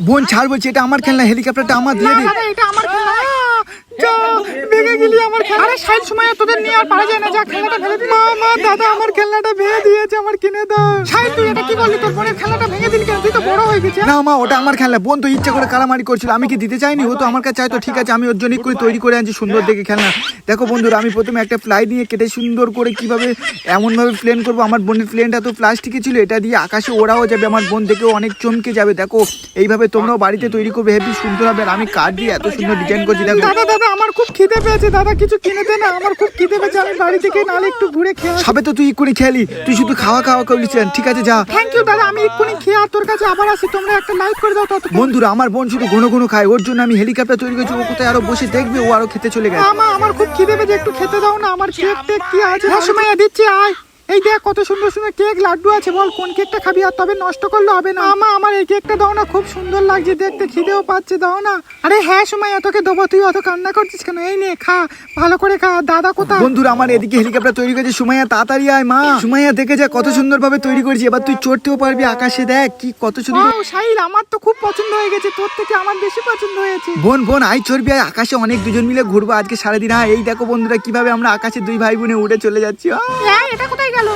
বোন ছাড় বলছি, এটা আমার খেলনা, হেলিকপ্টারটা আমার দিয়ে দে। এটা আমার খেলনা। ভেঙে গেলি আমার খেলনা। আরে সাইড সময় তোদের নিয়ে আর পারা যায় না, যা খেলনাটা ফেলে দিলি। মা দাদা আমার খেলনাটা ভেঙে দিয়েছে, আমার কিনে দাও। সাইড তুই এটা কি করলি? তোর বোনের খেলনাটা ভেঙে দিলি কেন? তুই তো বড় হয়ে গেছিস। না মা, ওটা আমার খেলনা। বোন তো ইচ্ছা করে কালামারি করছিল, আমি কি দিতে চাইনি? ও তো আমার কাছে চাইতো, ঠিক আছে আমি ওর জন্য করে তৈরি করে আনছি সুন্দর দেখে খেলনা। দেখো বন্ধুরা, আমি প্রথমে একটা ফ্লাই নিয়ে কেটে সুন্দর করে কিভাবে এমনভাবে প্লেন করবো। আমার বোনের প্লেনটা তো প্লাস্টিকে ছিল, এটা দিয়ে আকাশে ওড়াও যাবে, আমার বোন দেখেও অনেক চমকে যাবে। দেখো এইভাবে তোমরাও বাড়িতে তৈরি করবে, হেভি সুন্দর হবে। আর আমি কাঠ দিয়ে এত সুন্দর ডিজাইন করছি। দেখো দাদা আমার খুব খিদে পেয়েছে, দাদা কিছু কিনে দে না, আমার খুব খিদে পেয়েছে। আমি বাড়ি থেকে নালে একটু ঘুরে খেয়ে আসি। সবে তো তুই করে খেয়ালি, তুই শুধু খাওয়া করলিছেন। ঠিক আছে যা। থ্যাংক ইউ দাদা, আমি এক্ষুনি খেয়ে আর তোর কাছে আবার আসি। তোমরা একটা লাইক করে দাও তত। বন্ধুরা, আমার বোন শুধু ঘন ঘন খায়, ওর জন্য আমি হেলিকপ্টার তৈরি করেছি। ও কোথায় আরো বসে দেখবে, ও আরো খেতে চলে গেছে। মা আমার খুব খিদে পেয়েছে, একটু খেতে দাও না। আমার কেক টেক কি আছে? সময় দিচ্ছি, আয়। এই দেখ কত সুন্দর সুন্দর কেক লাড্ডু আছে, বল কোন কেকটা খাবি? আর তবে নষ্ট করলে হবে না। মা আমার এই কেকটা দাও না, খুব সুন্দর লাগছে দেখতে, খিদেও পাচ্ছে, দাও না। আরে হ্যাঁ সময় তোকে দেবো, তুই অত কান্না করছিস কেন? এই নে খা, ভালো করে খা। দাদা কোথায়? বন্ধুরা, আমার এদিকে হেলিকপ্টার তৈরি করেছে। সুমাইয়া তাড়াতাড়ি আয়। মা সুমাইয়া দেখে যা কত সুন্দর ভাবে তৈরি করেছি। এবার তুই চড়তেও পারবি আকাশে, দেখ কি কত সুন্দর। সাহিল আমার তো খুব পছন্দ হয়ে গেছে, তোর থেকে আমার বেশি পছন্দ হয়েছে। বোন আই চড়বি, আয় আকাশে অনেক দুজন মিলে ঘুরবো আজকে সারাদিন। হ্যাঁ এই দেখো বন্ধুরা, কিভাবে আমরা আকাশে দুই ভাই বোনে উড়ে চলে যাচ্ছি। এটা কোথায় গেল?